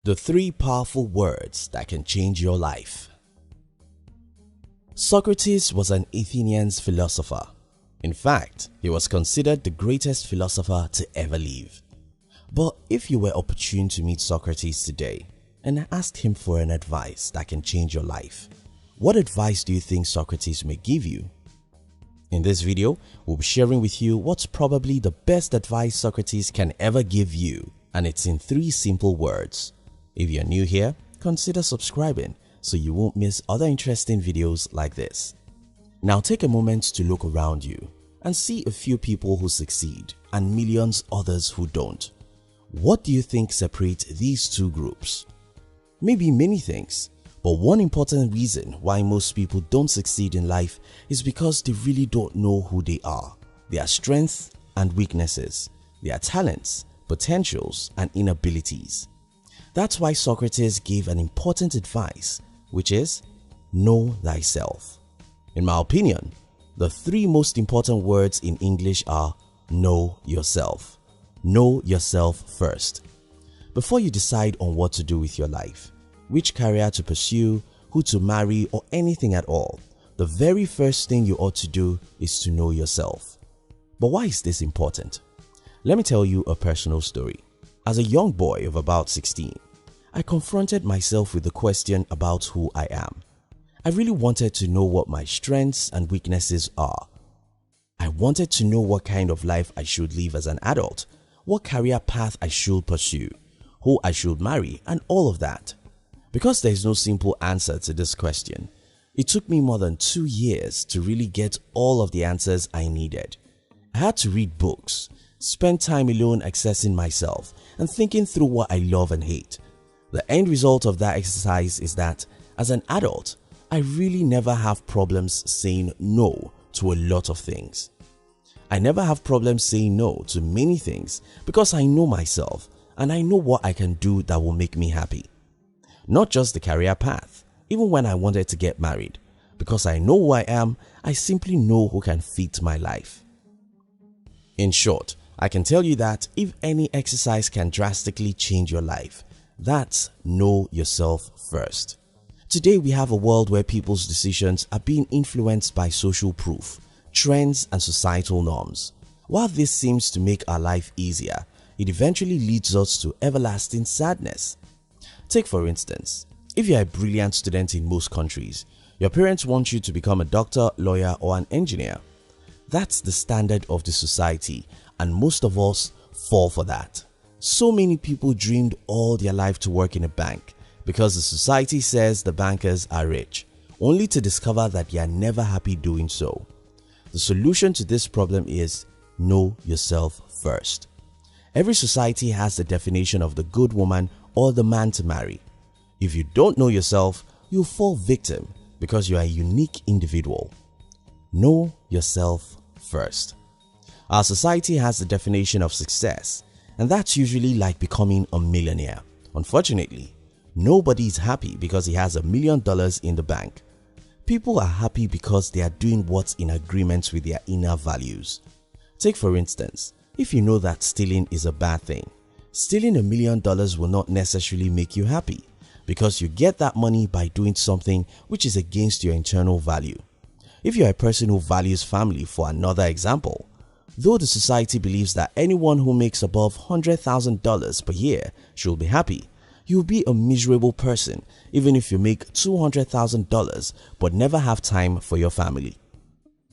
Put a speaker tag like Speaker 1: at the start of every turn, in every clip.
Speaker 1: The 3 powerful words that can change your life. Socrates was an Athenian philosopher. In fact, he was considered the greatest philosopher to ever live. But if you were opportune to meet Socrates today and asked him for an advice that can change your life, what advice do you think Socrates may give you? In this video, we'll be sharing with you what's probably the best advice Socrates can ever give you, and it's in 3 simple words. If you're new here, consider subscribing so you won't miss other interesting videos like this. Now take a moment to look around you and see a few people who succeed and millions others who don't. What do you think separates these 2 groups? Maybe many things, but one important reason why most people don't succeed in life is because they really don't know who they are, their strengths and weaknesses, their talents, potentials and inabilities. That's why Socrates gave an important advice, which is know thyself. In my opinion, the 3 most important words in English are know yourself. Know yourself first. Before you decide on what to do with your life, which career to pursue, who to marry or anything at all, the very first thing you ought to do is to know yourself. But why is this important? Let me tell you a personal story. As a young boy of about 16, I confronted myself with the question about who I am. I really wanted to know what my strengths and weaknesses are. I wanted to know what kind of life I should live as an adult, what career path I should pursue, who I should marry, and all of that. Because there is no simple answer to this question, it took me more than 2 years to really get all of the answers I needed. I had to read books, spend time alone assessing myself and thinking through what I love and hate. The end result of that exercise is that as an adult, I really never have problems saying no to a lot of things. I never have problems saying no to many things because I know myself and I know what I can do that will make me happy. Not just the career path, even when I wanted to get married. Because I know who I am, I simply know who can fit my life. In short, I can tell you that if any exercise can drastically change your life, that's know yourself first. Today we have a world where people's decisions are being influenced by social proof, trends and societal norms. While this seems to make our life easier, it eventually leads us to everlasting sadness. Take for instance, if you are a brilliant student in most countries, your parents want you to become a doctor, lawyer or an engineer. That's the standard of the society and most of us fall for that. So many people dreamed all their life to work in a bank because the society says the bankers are rich, only to discover that they are never happy doing so. The solution to this problem is know yourself first. Every society has the definition of the good woman or the man to marry. If you don't know yourself, you'll fall victim because you are a unique individual. Know yourself first. Our society has the definition of success, and that's usually like becoming a millionaire. Unfortunately, nobody is happy because he has $1 million in the bank. People are happy because they are doing what's in agreement with their inner values. Take for instance, if you know that stealing is a bad thing, stealing $1 million will not necessarily make you happy because you get that money by doing something which is against your internal value. If you are a person who values family, for another example, though the society believes that anyone who makes above $100,000 per year should be happy, you will be a miserable person even if you make $200,000 but never have time for your family.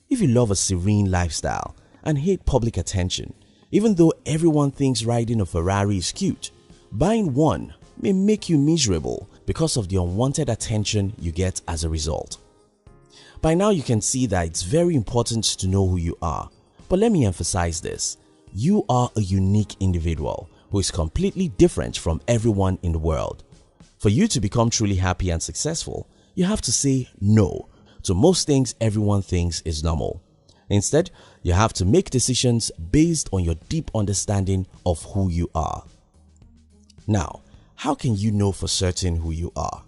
Speaker 1: If you love a serene lifestyle and hate public attention, even though everyone thinks riding a Ferrari is cute, buying one may make you miserable because of the unwanted attention you get as a result. By now you can see that it's very important to know who you are. But let me emphasize this, you are a unique individual who is completely different from everyone in the world. For you to become truly happy and successful, you have to say no to most things everyone thinks is normal. Instead, you have to make decisions based on your deep understanding of who you are. Now, how can you know for certain who you are?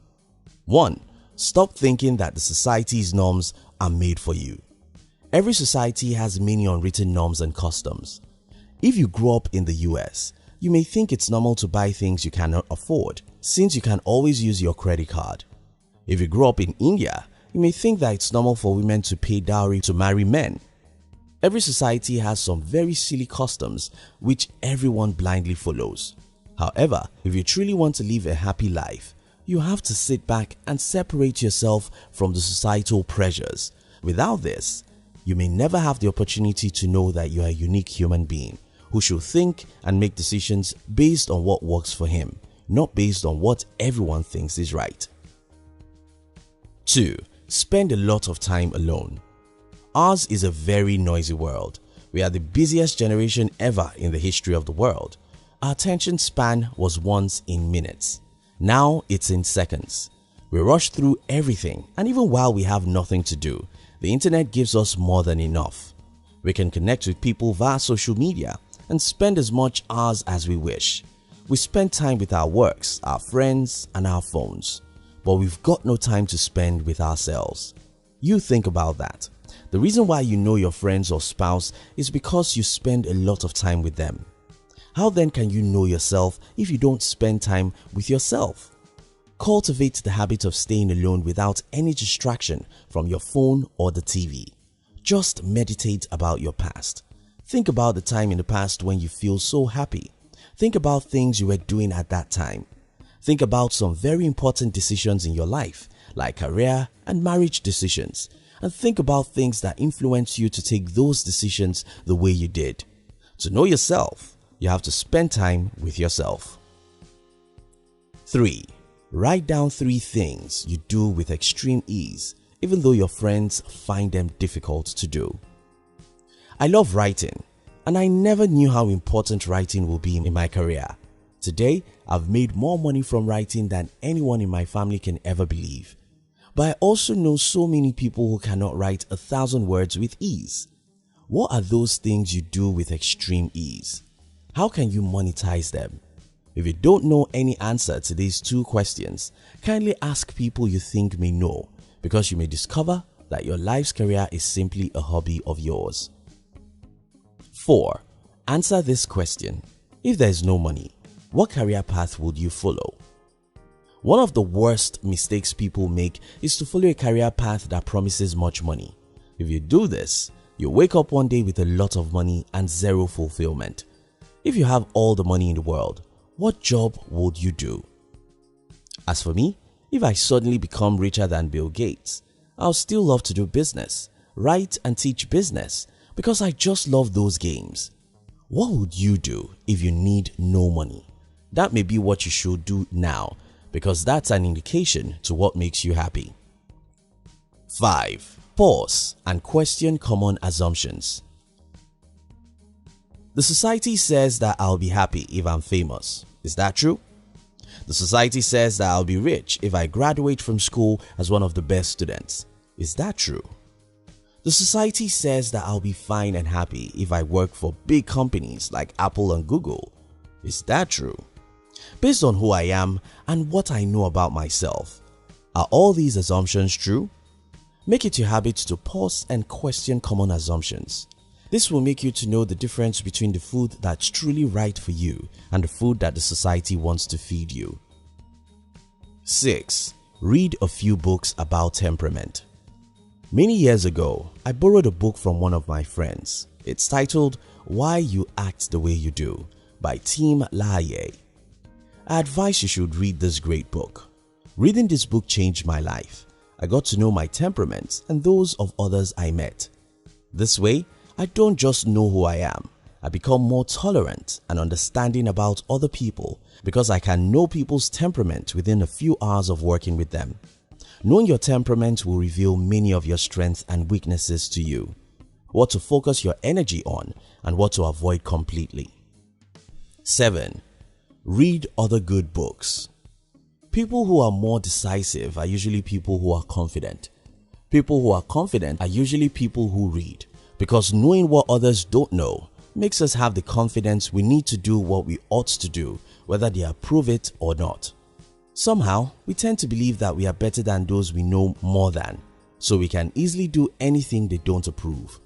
Speaker 1: 1. Stop thinking that the society's norms are made for you. Every society has many unwritten norms and customs. If you grow up in the US, you may think it's normal to buy things you cannot afford. since you can always use your credit card. If you grew up in India, you may think that it's normal for women to pay dowry to marry men. Every society has some very silly customs which everyone blindly follows. However, if you truly want to live a happy life, you have to sit back and separate yourself from the societal pressures. Without this, you may never have the opportunity to know that you are a unique human being who should think and make decisions based on what works for him, not based on what everyone thinks is right. 2. Spend a lot of time alone. Ours is a very noisy world. We are the busiest generation ever in the history of the world. Our attention span was once in minutes. Now it's in seconds. We rush through everything, and even while we have nothing to do, the internet gives us more than enough. We can connect with people via social media and spend as much hours as we wish. We spend time with our works, our friends, and our phones. But we've got no time to spend with ourselves. You think about that. The reason why you know your friends or spouse is because you spend a lot of time with them. How then can you know yourself if you don't spend time with yourself? Cultivate the habit of staying alone without any distraction from your phone or the TV. Just meditate about your past. Think about the time in the past when you feel so happy. Think about things you were doing at that time. Think about some very important decisions in your life, like career and marriage decisions, and think about things that influence you to take those decisions the way you did. To know yourself, you have to spend time with yourself. 3. Write down 3 things you do with extreme ease, even though your friends find them difficult to do. I love writing, and I never knew how important writing will be in my career. Today, I've made more money from writing than anyone in my family can ever believe. But I also know so many people who cannot write 1,000 words with ease. What are those things you do with extreme ease? How can you monetize them? If you don't know any answer to these 2 questions, kindly ask people you think may know, because you may discover that your life's career is simply a hobby of yours. 4. Answer this question. If there is no money, what career path would you follow? One of the worst mistakes people make is to follow a career path that promises much money. If you do this, you wake up one day with a lot of money and zero fulfillment. If you have all the money in the world, what job would you do? As for me, if I suddenly become richer than Bill Gates, I'll still love to do business, write and teach business, because I just love those games. What would you do if you need no money? That may be what you should do now, because that's an indication to what makes you happy. 5. Pause and question common assumptions. The society says that I'll be happy if I'm famous. Is that true? The society says that I'll be rich if I graduate from school as one of the best students. Is that true? The society says that I'll be fine and happy if I work for big companies like Apple and Google. Is that true? Based on who I am and what I know about myself, are all these assumptions true? Make it your habit to pause and question common assumptions. This will make you to know the difference between the food that's truly right for you and the food that the society wants to feed you. 6. Read a few books about temperament. Many years ago, I borrowed a book from one of my friends. It's titled Why You Act the Way You Do by Tim LaHaye. I advise you should read this great book. Reading this book changed my life. I got to know my temperaments and those of others I met. This way, I don't just know who I am. I become more tolerant and understanding about other people because I can know people's temperament within a few hours of working with them. Knowing your temperament will reveal many of your strengths and weaknesses to you, what to focus your energy on and what to avoid completely. 7. Read other good books. People who are more decisive are usually people who are confident. People who are confident are usually people who read, because knowing what others don't know makes us have the confidence we need to do what we ought to do, whether they approve it or not. Somehow, we tend to believe that we are better than those we know more than, so we can easily do anything they don't approve.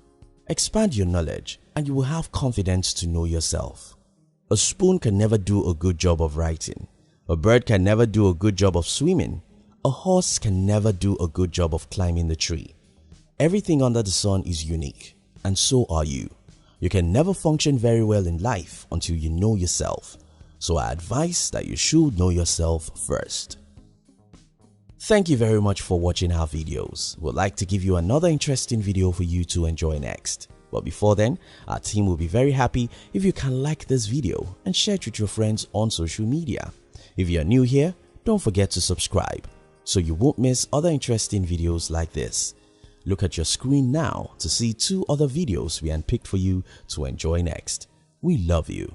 Speaker 1: Expand your knowledge and you will have confidence to know yourself. A spoon can never do a good job of writing. A bird can never do a good job of swimming. A horse can never do a good job of climbing the tree. Everything under the sun is unique, and so are you. You can never function very well in life until you know yourself. So I advise that you should know yourself first. Thank you very much for watching our videos. We'd like to give you another interesting video for you to enjoy next. But before then, our team will be very happy if you can like this video and share it with your friends on social media. If you are new here, don't forget to subscribe so you won't miss other interesting videos like this. Look at your screen now to see 2 other videos we handpicked for you to enjoy next. We love you.